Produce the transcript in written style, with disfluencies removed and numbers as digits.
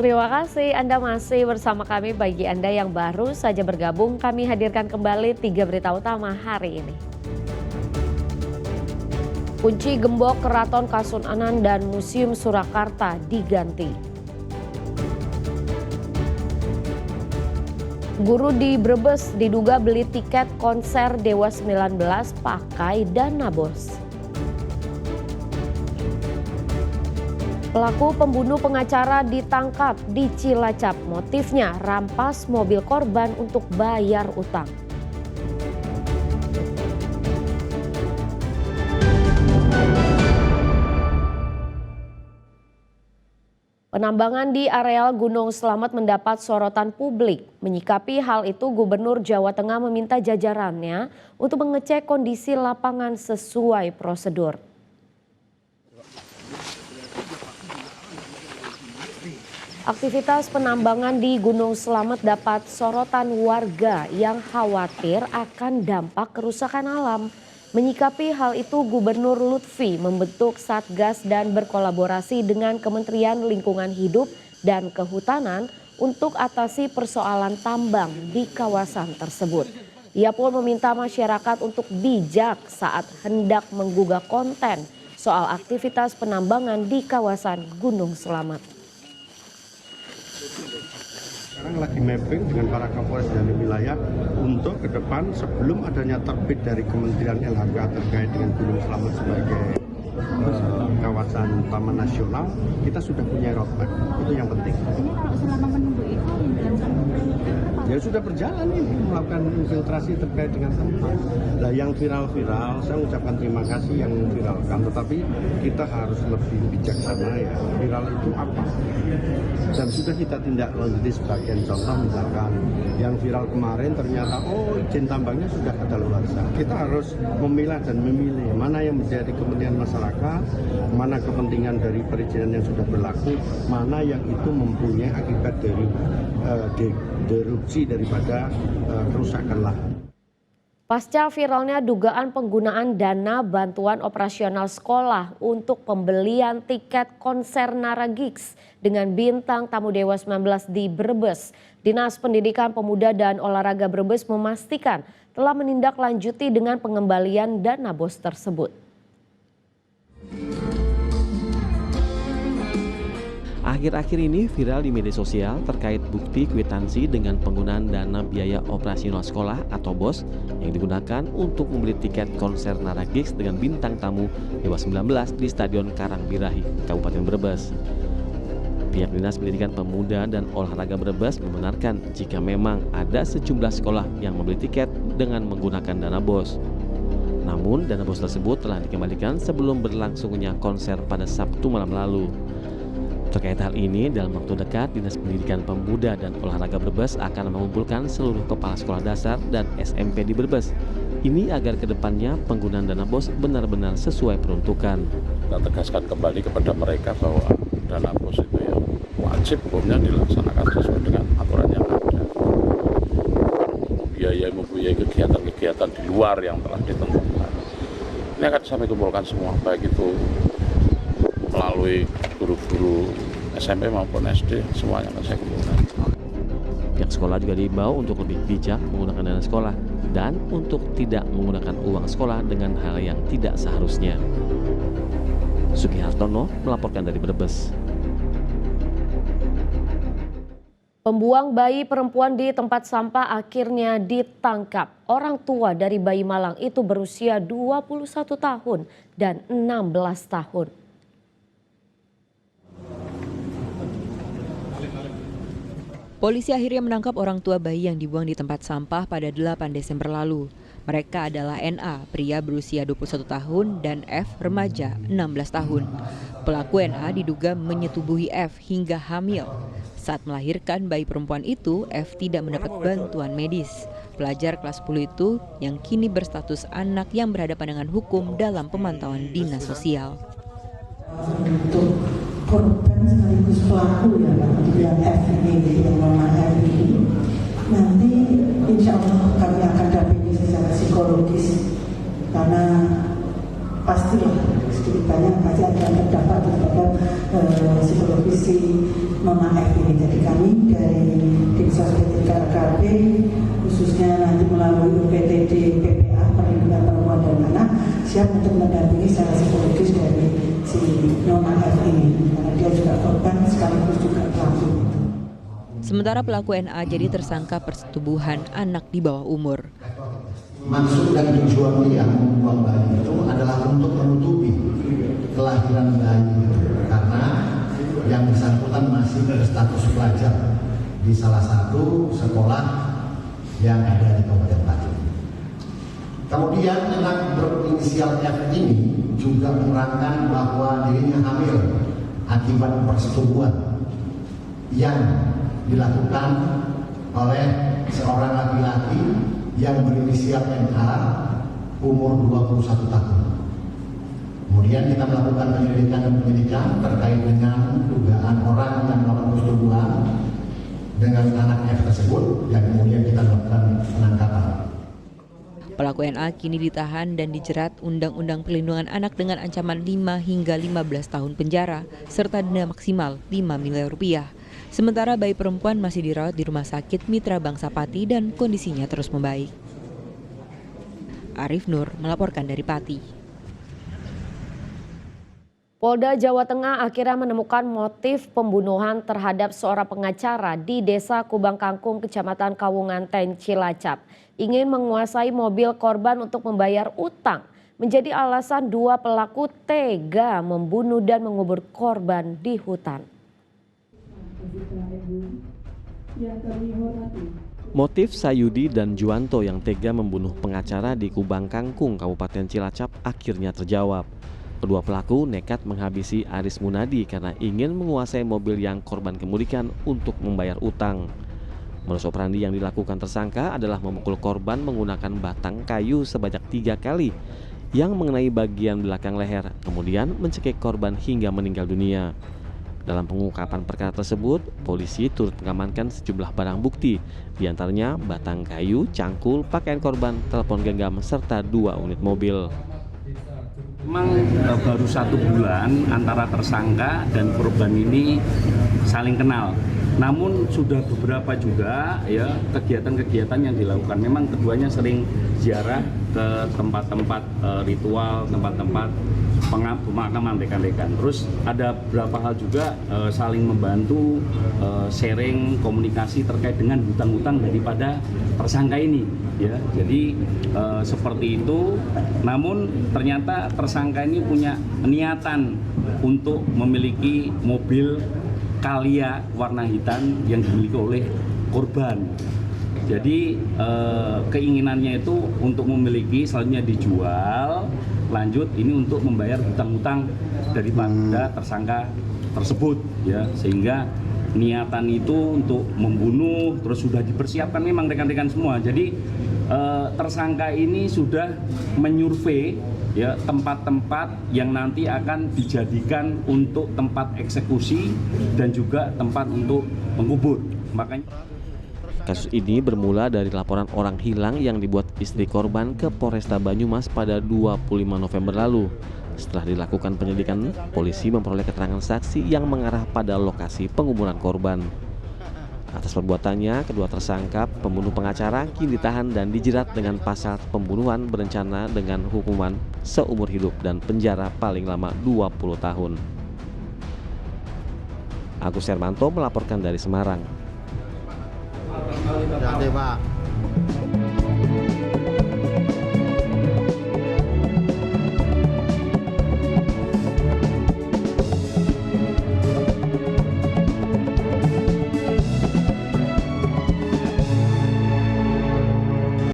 Terima kasih Anda masih bersama kami. Bagi Anda yang baru saja bergabung, kami hadirkan kembali 3 berita utama hari ini. Kunci gembok Keraton Kasunanan dan Museum Surakarta diganti. Guru di Brebes diduga beli tiket konser Dewa 19 pakai dana bos. Pelaku pembunuh pengacara ditangkap di Cilacap. Motifnya rampas mobil korban untuk bayar utang. Penambangan di areal Gunung Slamet mendapat sorotan publik. Menyikapi hal itu, Gubernur Jawa Tengah meminta jajarannya untuk mengecek kondisi lapangan sesuai prosedur. Aktivitas penambangan di Gunung Slamet dapat sorotan warga yang khawatir akan dampak kerusakan alam. Menyikapi hal itu, Gubernur Lutfi membentuk Satgas dan berkolaborasi dengan Kementerian Lingkungan Hidup dan Kehutanan untuk atasi persoalan tambang di kawasan tersebut. Ia pun meminta masyarakat untuk bijak saat hendak menggugah konten soal aktivitas penambangan di kawasan Gunung Slamet. Sekarang lagi mapping dengan para kapolres dan wilayah untuk ke depan sebelum adanya terbit dari Kementerian LHK terkait dengan Gunung Slamet sebagai kawasan taman nasional, kita sudah punya roadmap. Itu yang penting. Ini kalau selama menunggu itu ya sudah berjalan ini melakukan infiltrasi terkait dengan tempat. Nah, yang viral-viral, saya mengucapkan terima kasih yang viralkan, tetapi kita harus lebih bijaksana ya. Viral itu apa? Dan sudah kita tindak lanjuti sebagian contoh, misalkan yang viral kemarin ternyata izin tambangnya sudah kadaluarsa. Kita harus memilah dan memilih mana yang menjadi kepentingan masyarakat, mana kepentingan dari perizinan yang sudah berlaku, mana yang itu mempunyai akibat dari derupsi daripada kerusakan lahan. Pasca viralnya dugaan penggunaan dana bantuan operasional sekolah untuk pembelian tiket konser Nara Gigs dengan bintang tamu Dewa 19 di Brebes, Dinas Pendidikan Pemuda dan Olahraga Brebes memastikan telah menindaklanjuti dengan pengembalian dana bos tersebut. Akhir-akhir ini viral di media sosial terkait bukti kwitansi dengan penggunaan dana biaya operasional sekolah atau BOS yang digunakan untuk membeli tiket konser Nara Gigs dengan bintang tamu Dewa 19 di Stadion Karangbirahi, Kabupaten Brebes. Pihak Dinas Pendidikan Pemuda dan Olahraga Brebes membenarkan jika memang ada sejumlah sekolah yang membeli tiket dengan menggunakan dana BOS. Namun dana BOS tersebut telah dikembalikan sebelum berlangsungnya konser pada Sabtu malam lalu. Terkait hal ini, dalam waktu dekat, Dinas Pendidikan Pemuda dan Olahraga Brebes akan mengumpulkan seluruh kepala sekolah dasar dan SMP di Brebes. Ini agar kedepannya penggunaan dana BOS benar-benar sesuai peruntukan. Kita tegaskan kembali kepada mereka bahwa dana BOS itu yang wajib hukumnya dilaksanakan sesuai dengan aturan yang ada. Membiayai kegiatan-kegiatan di luar yang telah ditentukan. Ini akan sampai kumpulkan semua, baik itu melalui guru-guru SMP maupun SD, semuanya akan saya kumpulkan. Pihak sekolah juga diimbau untuk lebih bijak menggunakan dana sekolah dan untuk tidak menggunakan uang sekolah dengan hal yang tidak seharusnya. Sugi Hartono melaporkan dari Brebes. Pembuang bayi perempuan di tempat sampah akhirnya ditangkap. Orang tua dari bayi malang itu berusia 21 tahun dan 16 tahun. Polisi akhirnya menangkap orang tua bayi yang dibuang di tempat sampah pada 8 Desember lalu. Mereka adalah NA, pria berusia 21 tahun, dan F, remaja, 16 tahun. Pelaku NA diduga menyetubuhi F hingga hamil. Saat melahirkan bayi perempuan itu, F tidak mendapat bantuan medis. Pelajar kelas 10 itu yang kini berstatus anak yang berhadapan dengan hukum dalam pemantauan dinas sosial. Untuk korban sekaligus pelaku ya Pak, yang F ini, yang Mama F ini, nanti insya Allah kami akan dampingi secara psikologis karena pastilah sedikit banyak pasti akan terdampak terhadap psikologis si Nona F ini. Jadi kami dari Dinsos PTKKB khususnya nanti melalui UPTD PPA Perlindungan Perempuan dan Anak siap untuk mendampingi secara psikologis dari si Nona F ini karena dia juga korban sekaligus juga pelaku. Sementara pelaku NA jadi tersangka persetubuhan anak di bawah umur. Maksud dan tujuan dia membuang bayi itu adalah untuk menutupi kelahiran bayi karena yang bersangkutan masih berstatus pelajar di salah satu sekolah yang ada di Kabupaten Pati. Kemudian anak berinisial F ini juga menerangkan bahwa dirinya hamil akibat persetubuhan yang dilakukan oleh seorang laki-laki yang berinisial NA umur 21 tahun. Kemudian kita melakukan penyelidikan terkait dengan dugaan orang yang melakukan persetubuhan dengan anak F tersebut dan kemudian kita melakukan penangkapan. Pelaku NA kini ditahan dan dijerat Undang-Undang Perlindungan Anak dengan ancaman 5 hingga 15 tahun penjara serta denda maksimal 5 miliar rupiah. Sementara bayi perempuan masih dirawat di Rumah Sakit Mitra Bangsa Pati dan kondisinya terus membaik. Arif Nur melaporkan dari Pati. Polda Jawa Tengah akhirnya menemukan motif pembunuhan terhadap seorang pengacara di Desa Kubang Kangkung, Kecamatan Kawunganten, Cilacap. Ingin menguasai mobil korban untuk membayar utang. Menjadi alasan dua pelaku tega membunuh dan mengubur korban di hutan. Motif Sayudi dan Juwanto yang tega membunuh pengacara di Kubang Kangkung, Kabupaten Cilacap akhirnya terjawab. Kedua pelaku nekat menghabisi Aris Munadi karena ingin menguasai mobil yang korban kemudikan untuk membayar utang. Modus operandi yang dilakukan tersangka adalah memukul korban menggunakan batang kayu sebanyak 3 kali yang mengenai bagian belakang leher, kemudian mencekik korban hingga meninggal dunia. Dalam pengungkapan perkara tersebut, polisi turut mengamankan sejumlah barang bukti, diantaranya batang kayu, cangkul, pakaian korban, telepon genggam, serta 2 unit mobil. Memang baru 1 bulan antara tersangka dan korban ini saling kenal. Namun sudah beberapa juga ya kegiatan-kegiatan yang dilakukan. Memang keduanya sering ziarah ke tempat-tempat ritual, tempat-tempat pemakaman rekan-rekan. Terus ada beberapa hal juga saling membantu, sharing komunikasi terkait dengan hutang-hutang daripada tersangka ini. Ya, jadi seperti itu. Namun ternyata tersangka ini punya niatan untuk memiliki mobil Kalia warna hitam yang dimiliki oleh korban. Jadi keinginannya itu untuk memiliki, selanjutnya dijual, lanjut ini untuk membayar hutang-hutang daripada tersangka tersebut, ya, sehingga niatan itu untuk membunuh terus sudah dipersiapkan memang rekan-rekan semua. Jadi tersangka ini sudah menyurvei ya tempat-tempat yang nanti akan dijadikan untuk tempat eksekusi dan juga tempat untuk mengubur. Makanya kasus ini bermula dari laporan orang hilang yang dibuat istri korban ke Polresta Banyumas pada 25 November lalu. Setelah dilakukan penyelidikan, polisi memperoleh keterangan saksi yang mengarah pada lokasi penguburan korban. Atas perbuatannya, kedua tersangka pembunuh pengacara kini ditahan dan dijerat dengan pasal pembunuhan berencana dengan hukuman seumur hidup dan penjara paling lama 20 tahun. Agus Hermanto melaporkan dari Semarang. Ya, Pak.